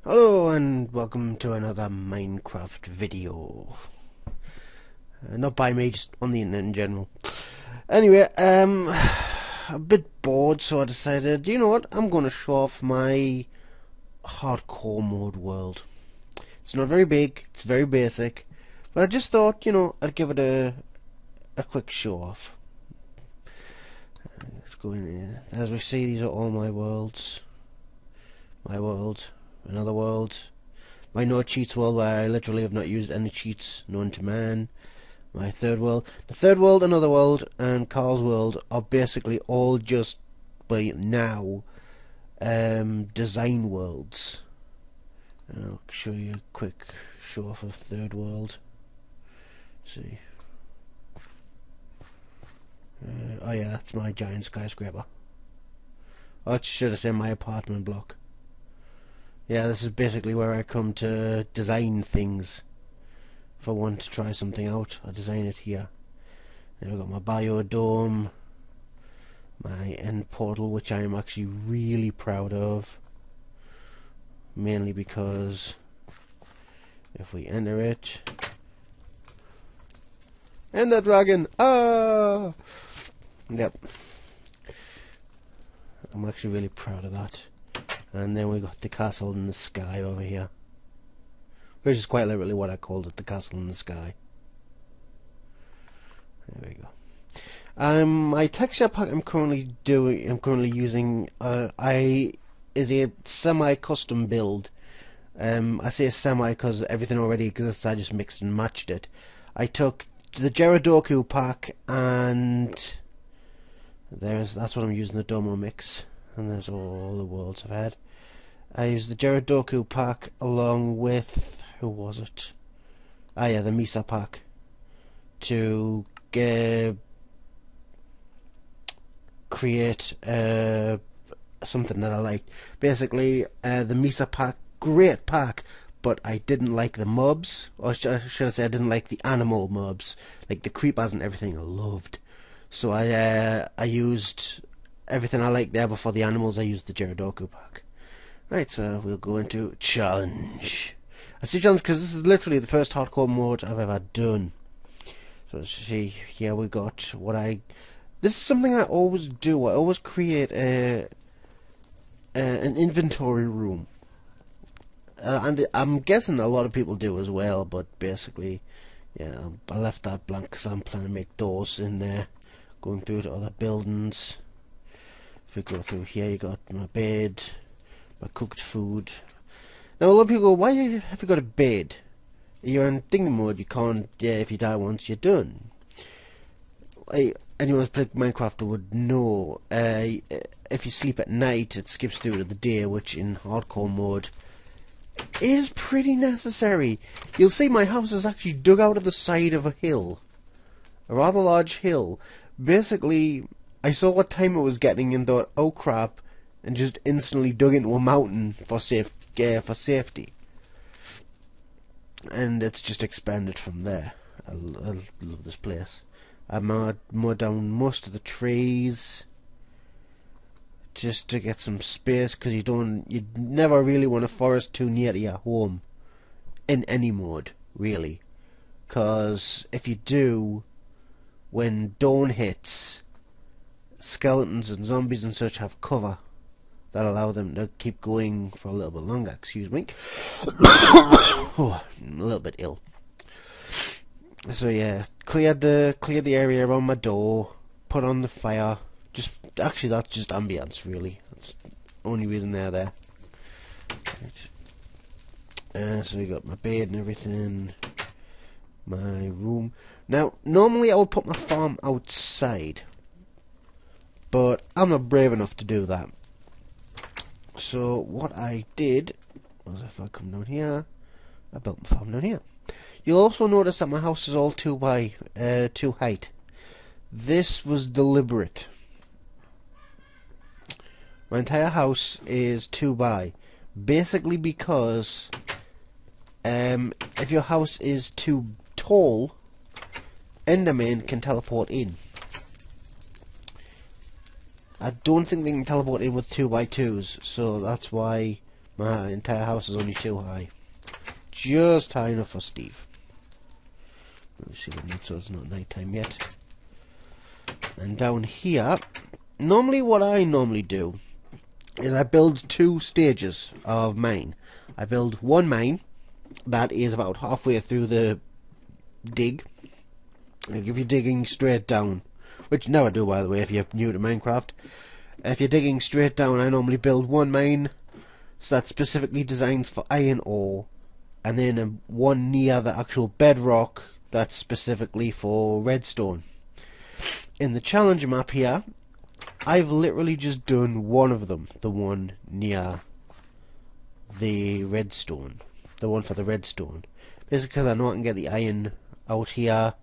Hello and welcome to another Minecraft video. Not by me, just on the internet in general. Anyway, a bit bored, so I decided, you know what, I'm going to show off my hardcore mode world. It's not very big, it's very basic, but I just thought, I'd give it a quick show off. Let's go in here. As we see, these are all my worlds. My world. Another world, my no cheats world where I literally have not used any cheats known to man, my third world, the third world, another world, and Carl's world are basically all just by now design worlds. And I'll show you a quick show off of third world. Let's see. Oh yeah, that's my giant skyscraper. Oh, should have said my apartment block. Yeah, this is basically where I come to design things. If I want to try something out, I design it here. Then I've got my biodome, my end portal, which I am actually really proud of. Mainly because if we enter it, Ender Dragon! Ah! Yep. I'm actually really proud of that. And then we got the castle in the sky over here, which is quite literally what I called it, the castle in the sky. There we go. My texture pack I'm currently using is a semi-custom build. I say semi because everything already exists. I just mixed and matched it. I took the Jeradoku pack, and that's what I'm using, the Domo mix. And there's all the worlds I've had. I used the Jeradoku pack along with, who was it? Ah yeah, the Misa pack to create something that I liked. Basically, the Misa pack, great pack, but I didn't like the mobs, or should I say I didn't like the animal mobs, like the creepers and everything. I loved. So I used everything I like there, but for the animals I used the Jeradoku pack. Right, so we'll go into Challenge. I say Challenge because this is literally the first hardcore mode I've ever done. So let's see, here we got this is something I always do. I always create an inventory room. And I'm guessing a lot of people do as well, but basically, yeah, I left that blank because I'm planning to make doors in there, going through to other buildings. If we go through here, you got my bed, my cooked food. Now a lot of people go, why have you got a bed? You're in thinking mode, you can't, yeah, if you die once, you're done. Anyone who's played Minecraft would know, if you sleep at night, it skips through to the day, which in hardcore mode is pretty necessary. You'll see my house is actually dug out of the side of a hill. A rather large hill. Basically, I saw what time it was getting and thought, oh crap, and just instantly dug into a mountain for safety. And it's just expanded from there. I love this place. I mowed down most of the trees just to get some space, because you never really want a forest too near to your home in any mode, really. Because if you do, when dawn hits, skeletons and zombies and such have cover that allow them to keep going for a little bit longer. Excuse me. Oh, I'm a little bit ill. So yeah, cleared the area around my door, put on the fire. Actually that's just ambience, really. That's the only reason they're there. Right. So we got my bed and everything, my room. Now normally I would put my farm outside, but I'm not brave enough to do that. So what I did was, if I come down here, I built my farm down here. You'll also notice that my house is all 2 height. This was deliberate. My entire house is 2 by, basically because if your house is too tall, Enderman can teleport in. I don't think they can teleport in with 2x2s, so that's why My entire house is only too high. Just high enough for Steve. Let's see the need so it's not night time yet. And down here, what I normally do is I build 2 stages of mine. I build one mine that is about halfway through the dig. Like if you're digging straight down, which you never do by the way if you're new to Minecraft. If you're digging straight down, I normally build one mine so that's specifically designed for iron ore, and then one near the actual bedrock that's specifically for redstone. In the challenge map here, I've literally just done one of them, the one near the redstone, the one for the redstone. This is because I know I can get the iron out here,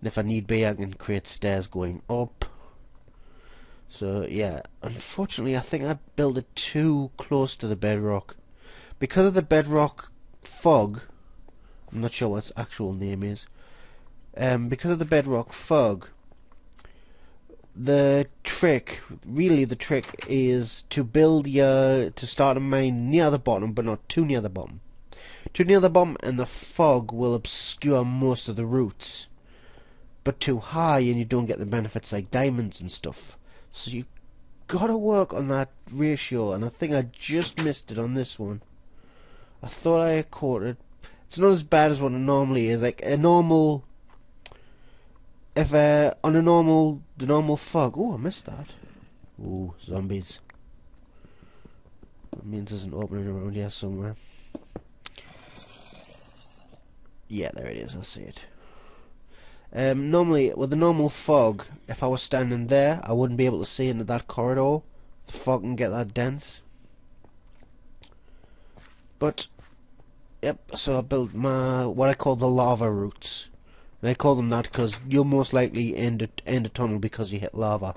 and if I need be I can create stairs going up. So yeah, unfortunately I think I built it too close to the bedrock. Because of the bedrock fog, I'm not sure what its actual name is, because of the bedrock fog, the trick is to start a mine near the bottom, but not too near the bottom. Too near the bottom and the fog will obscure most of the roots, but too high and you don't get the benefits like diamonds and stuff. So you gotta work on that ratio, and I think I just missed it on this one. I thought I caught it. It's not as bad as what it normally is. Like a normal, the normal fog. Oh, I missed that. Ooh, zombies. That means there's an opening around here somewhere. Yeah, there it is. I see it. Normally, with the normal fog, if I was standing there, I wouldn't be able to see into that corridor. The fog can get that dense. But, yep, so I built what I call the lava roots. And I call them that because you'll most likely end a tunnel because you hit lava.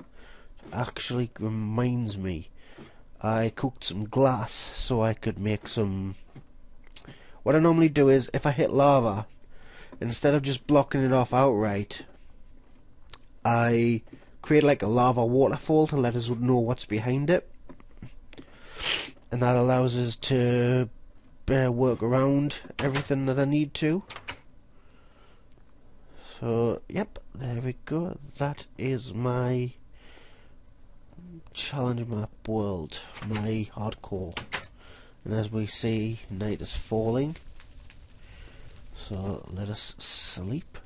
Actually, reminds me, I cooked some glass so I could make some... What I normally do is, if I hit lava, instead of just blocking it off outright, I create like a lava waterfall to let us know what's behind it, and that allows us to work around everything that I need to. So yep, there we go. That is my challenge map world, my hardcore. And as we see, night is falling. So let us sleep.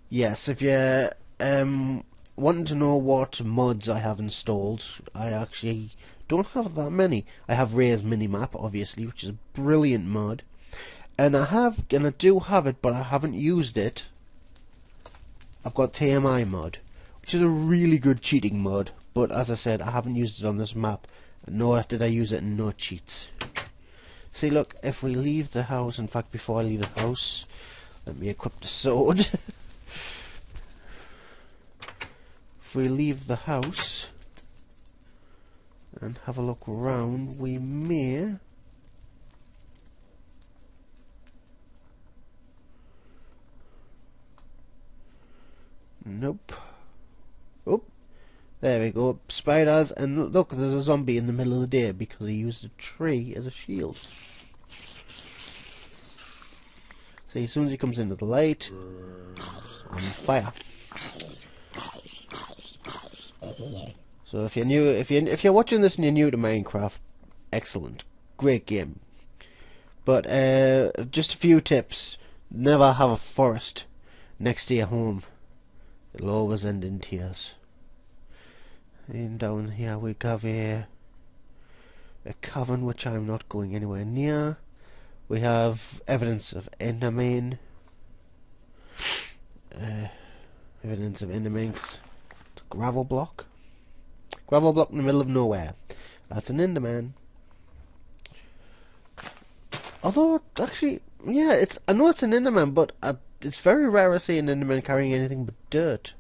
Yes, if you're wanting to know what mods I have installed, I actually don't have that many. I have Ray's Minimap, obviously, which is a brilliant mod, and I do have it, but I haven't used it. I've got TMI mod, which is a really good cheating mod, but as I said, I haven't used it on this map, nor did I use it in no cheats. See, look, if we leave the house, in fact, before I leave the house, let me equip the sword. If we leave the house and have a look around, we may... Nope. Oh, there we go. Spiders, and look, there's a zombie in the middle of the day because he used a tree as a shield. See, as soon as he comes into the light, on fire. So if you're new, if you're watching this and you're new to Minecraft, excellent, great game. But just a few tips: never have a forest next to your home. It'll always end in tears. And down here we have a cavern which I'm not going anywhere near. We have evidence of Enderman. Evidence of Enderman. It's a gravel block. Gravel block in the middle of nowhere. That's an Enderman. Although, actually, yeah, I know it's an Enderman, but it's very rare to see an Enderman carrying anything but dirt.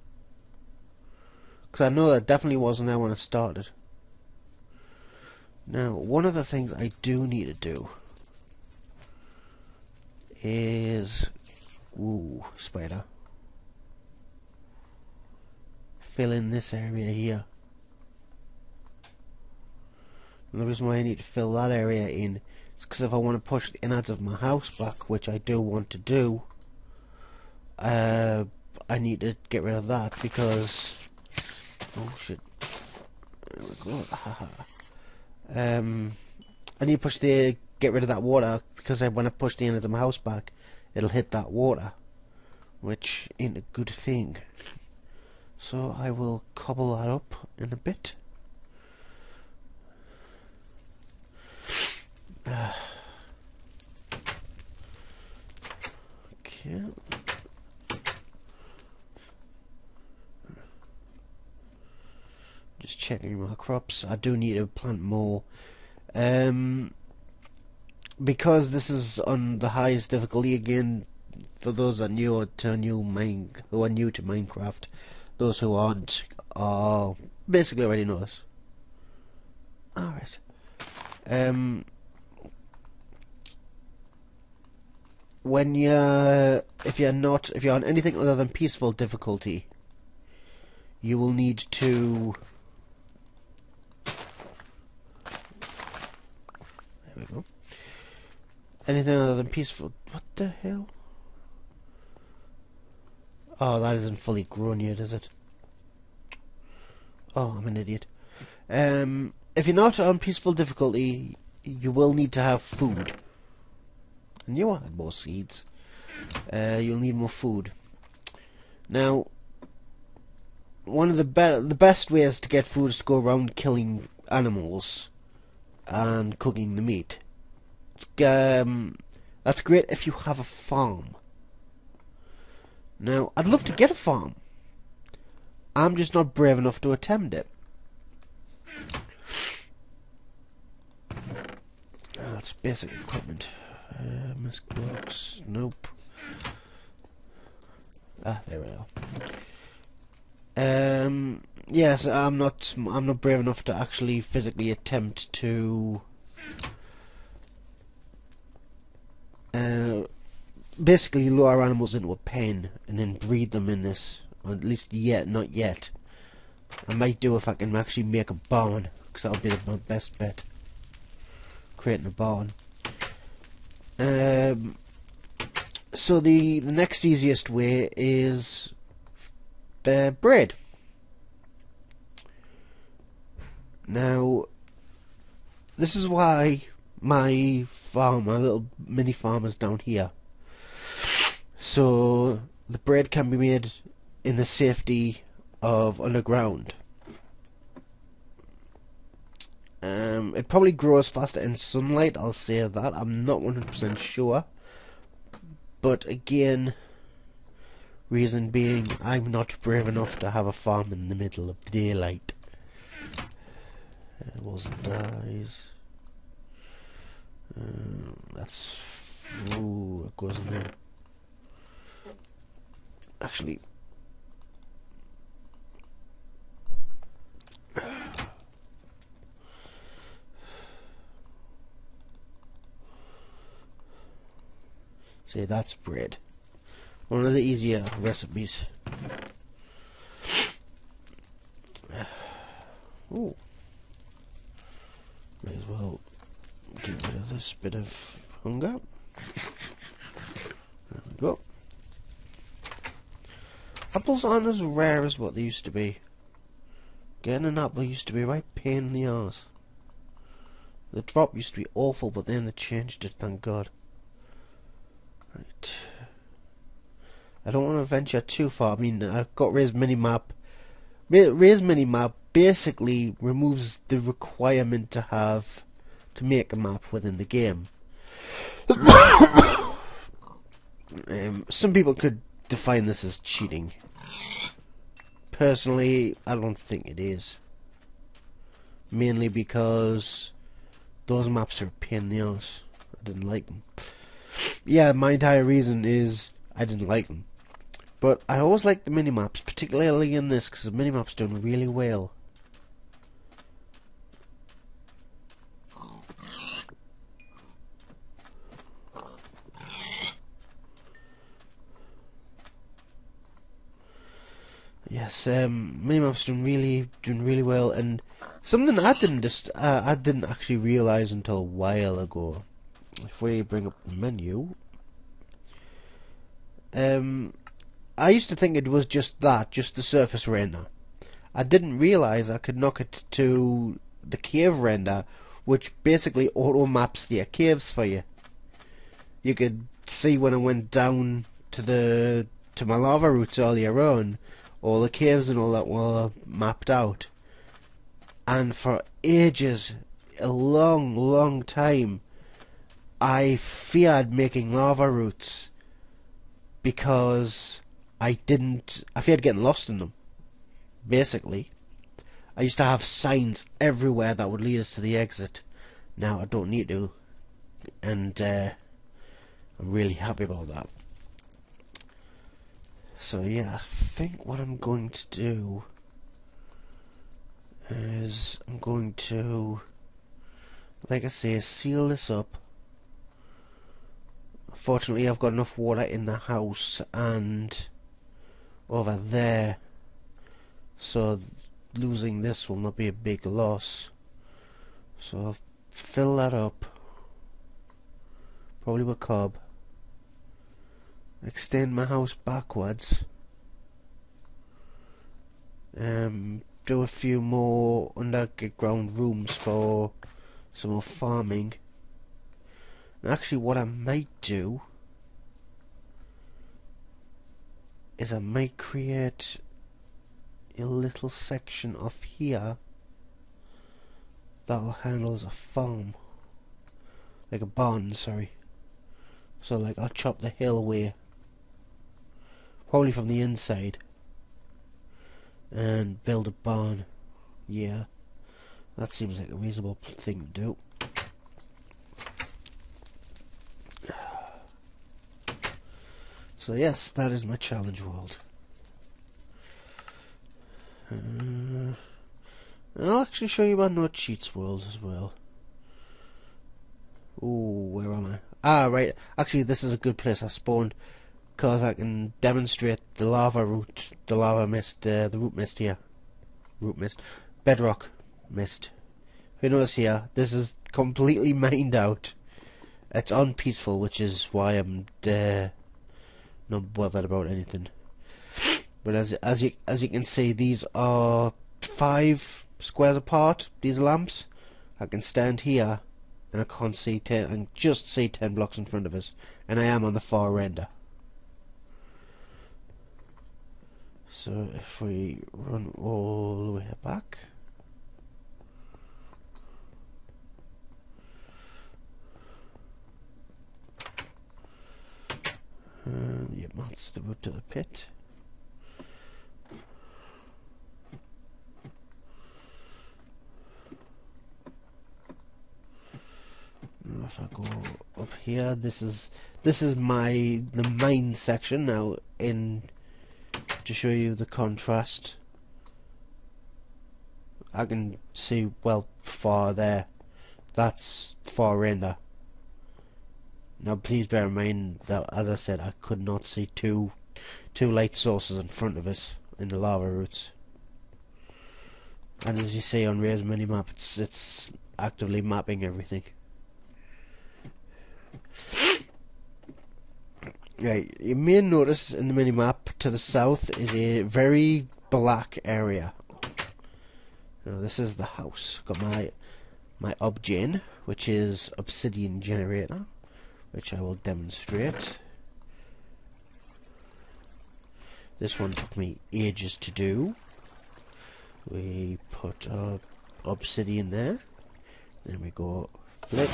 Because I know that definitely wasn't there when I started. Now, one of the things I do need to do is... Ooh, spider. Fill in this area here. And the reason why I need to fill that area in is because if I want to push the innards of my house back, which I do want to do, I need to get rid of that because... oh shit. There we go. I need to get rid of that water because when I push the innards of my house back, it'll hit that water, which ain't a good thing. So I will cobble that up in a bit. Okay. Just checking my crops. I do need to plant more. Because this is on the highest difficulty again, for those that who are new to Minecraft, those who aren't are basically already know this. Alright. If you're on anything other than peaceful difficulty, you will need to... there we go. Anything other than peaceful... what the hell? Oh, that isn't fully grown yet, is it? Oh, I'm an idiot. If you're not on peaceful difficulty, you will need to have food. And you will have more seeds. You'll need more food. Now, one of the best ways to get food is to go around killing animals and cooking the meat. That's great if you have a farm. Now, I'd love to get a farm. I'm just not brave enough to attempt it. That's basic equipment. Misc blocks. Nope. Ah, there we are. Yes, I'm not brave enough to actually physically attempt to basically lure animals into a pen and then breed them in this. Or at least not yet. I might do if I can actually make a barn, because that'll be my best bet. Creating a barn. So the next easiest way is bread. Now, this is why my little mini farm is down here. So the bread can be made in the safety of underground. It probably grows faster in sunlight, I'll say that. I'm not 100% sure. But again, reason being, I'm not brave enough to have a farm in the middle of daylight. Wasn't dies. That's... ooh, it goes in there. Actually... see, that's bread. One of the easier recipes. Ooh. May as well get rid of this bit of hunger. There we go. Apples aren't as rare as what they used to be. Getting an apple used to be a right pain in the arse. The drop used to be awful, but then they changed it, thank God. Right. I don't want to venture too far. I mean, I've got Raise Minimap. Raise Minimap basically removes the requirement to make a map within the game. Some people could define this as cheating. Personally, I don't think it is. Mainly because those maps are a pain in the arse. I didn't like them. Yeah, my entire reason is I didn't like them. But I always like the minimaps, particularly in this, because the minimaps done really well. Yes, minimaps done really well, and Something I didn't actually realise until a while ago. If we bring up the menu, I used to think it was just the surface render. I didn't realise I could knock it to the cave render, which basically auto maps the caves for you. You could see when I went down to my lava roots earlier on, all the caves and all that were mapped out. And for ages, a long time, I feared making lava roots because I feared getting lost in them. Basically, I used to have signs everywhere that would lead us to the exit. Now I don't need to, and I'm really happy about that. So yeah, I think what I'm going to do is I'm going to, like I say, seal this up. Fortunately, I've got enough water in the house and over there, so losing this will not be a big loss. So I'll fill that up, probably with cob, extend my house backwards, do a few more underground rooms for some more farming. And actually what I might do is I might create a little section off here that'll handle as a farm, like a barn, sorry. So like I'll chop the hill away, probably from the inside, and build a barn. Yeah, that seems like a reasonable thing to do. So yes, that is my challenge world. And I'll actually show you my no cheats world as well. Ooh, where am I? Ah, right. Actually, this is a good place I spawned, because I can demonstrate the lava root, the lava mist, the root mist here. Root mist. Bedrock mist. If you notice here, this is completely mined out. It's unpeaceful, which is why I'm not bothered about anything. But as you can see, these are 5 squares apart. These lamps. I can stand here, and I can't see 10. I can just see 10 blocks in front of us, and I am on the far render. So if we run all the way back, yeah, that's the route to the pit. Now if I go up here, this is the mine section now. To show you the contrast, I can see well far there. That's far render. Now please bear in mind that, as I said, I could not see two light sources in front of us in the lava roots. And as you see on Ray's minimap, it's actively mapping everything. Right, you may notice in the minimap to the south is a very black area. Now this is the house. Got my obgen, which is obsidian generator, which I will demonstrate. This one took me ages to do. We put obsidian there, then we go flip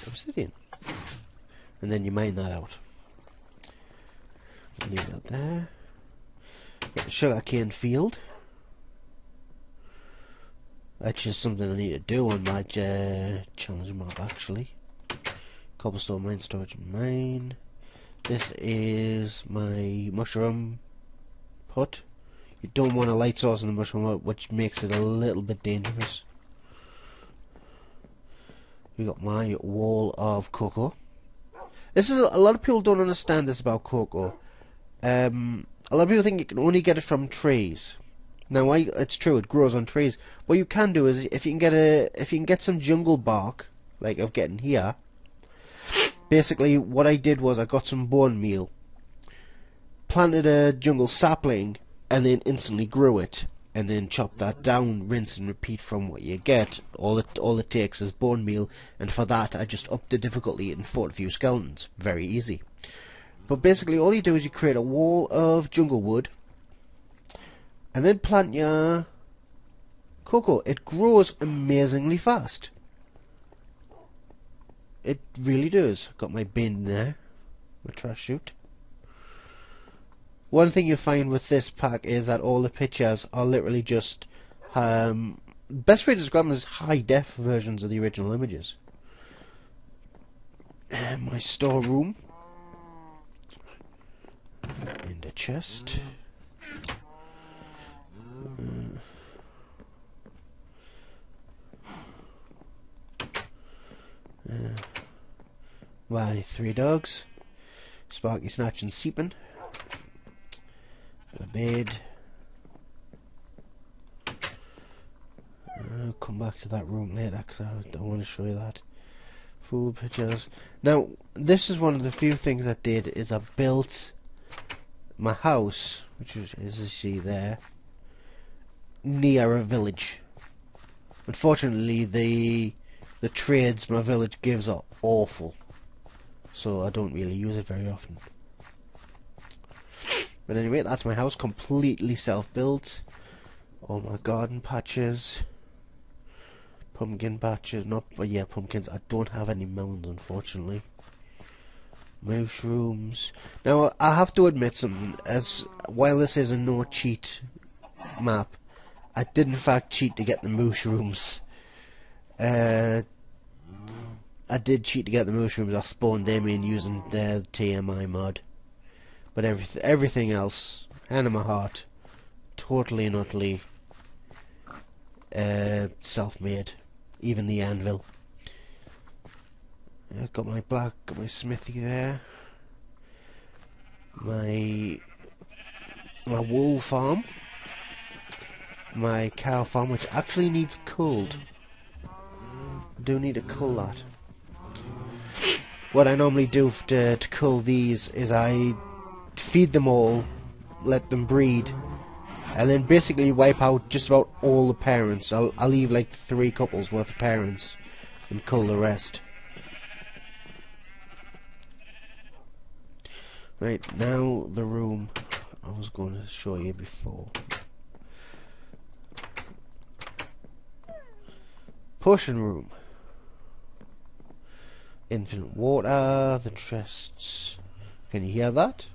obsidian, and then you mine that out. Leave that there. Got the sugarcane field, which is something I need to do on my challenge map actually. Cobblestone mine, storage mine. This is my mushroom hut. You don't want a light source in the mushroom hut, which makes it a little bit dangerous. We got my wall of cocoa. This is a lot of people don't understand this about cocoa. A lot of people think you can only get it from trees. Now, it's true, it grows on trees. What you can do is, if you can get some jungle bark, like I've getting here. Basically, what I did was I got some bone meal, planted a jungle sapling, and then instantly grew it, and then chopped that down, rinse and repeat from what you get. All it takes is bone meal, and for that I just upped the difficulty and fought a few skeletons. Very easy. But basically, all you do is you create a wall of jungle wood, and then plant your cocoa. It grows amazingly fast. It really does. Got my bin there, my trash chute. One thing you find with this pack is that all the pictures are literally just best way to describe them is high def versions of the original images. And my storeroom in the chest. My 3 dogs, Sparky, Snatch and Seepin. The bed. I'll come back to that room later because I want to show you that. Food pictures. Now, this is one of the few things I did is I built my house, which is, as you see there, near a village. Unfortunately, the trades my village gives are awful, so I don't really use it very often. But anyway, that's my house, completely self-built. All my garden patches, pumpkin patches, pumpkins. I don't have any melons, unfortunately. Mushrooms. Now, I have to admit something. While this is a no-cheat map, I did in fact cheat to get the mushrooms. I did cheat to get the mushrooms. I spawned them in using the TMI mod. But everything else, hand on my heart, totally and utterly self-made. Even the anvil. I've got my smithy there. My wool farm. My cow farm, which actually needs culled. I do need to cull that. What I normally do to cull these is I feed them all, let them breed, and then basically wipe out just about all the parents. I'll leave like 3 couples worth of parents and cull the rest. Right, now the room I was going to show you before. Potion room. Infinite water, the chests. Can you hear that?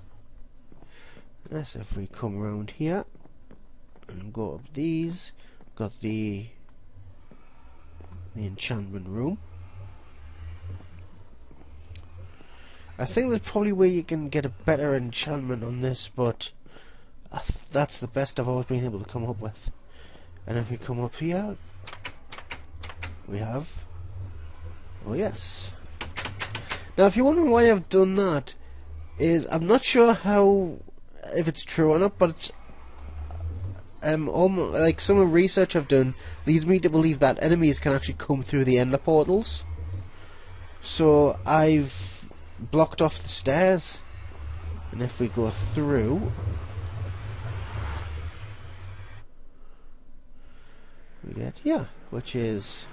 Yes, if we come around here and go up these, got the enchantment room. I think there's probably where you can get a better enchantment on this, but that's the best I've always been able to come up with. And if we come up here, we have, oh yes. Now if you're wondering why I've done that, is I'm not sure if it's true or not, but it's almost like some of the research I've done leads me to believe that enemies can actually come through the ender portals. So I've blocked off the stairs, and if we go through, we get here, which is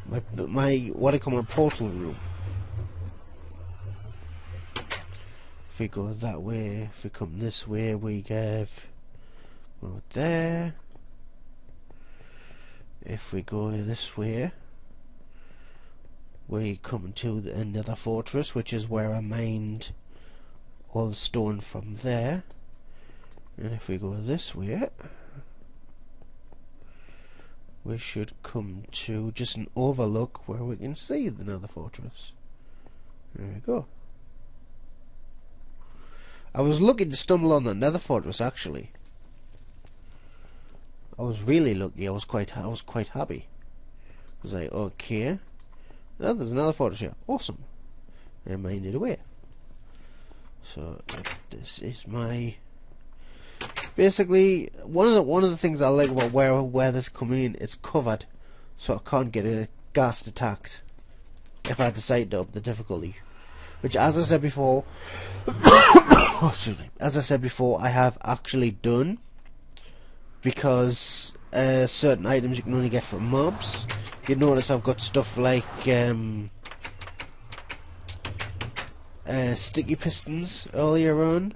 my what I call my portal room. If we go that way, if we come this way, we have go there. If we go this way, we come to another fortress, which is where I mined all the stone from there. And if we go this way, we should come to just an overlook where we can see another fortress. There we go. I was looking to stumble on another fortress actually. I was really lucky. I was quite happy. I was like, okay, oh, there's another fortress here. Awesome. And mined it away. So this is my Basically, one of the things I like about where this come in, it's covered, so I can't get a ghast attacked if I decide to up the difficulty. Which, as I said before, as I said before, I have actually done, because certain items you can only get from mobs. You notice I've got stuff like sticky pistons earlier on,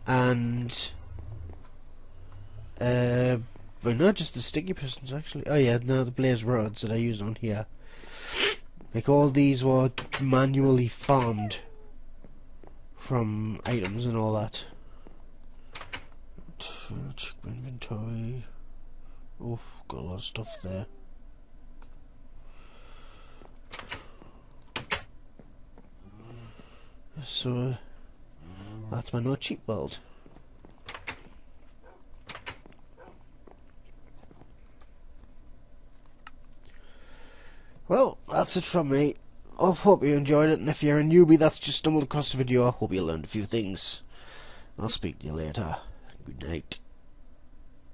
and but not just the sticky pistons actually. Oh yeah, no, the blaze rods that I used on here. Like all these were manually farmed from items and all that. Check my inventory. Oof, got a lot of stuff there. So that's my no cheat world. Well, that's it from me. I hope you enjoyed it, and if you're a newbie that's just stumbled across the video, I hope you learned a few things. I'll speak to you later. Good night.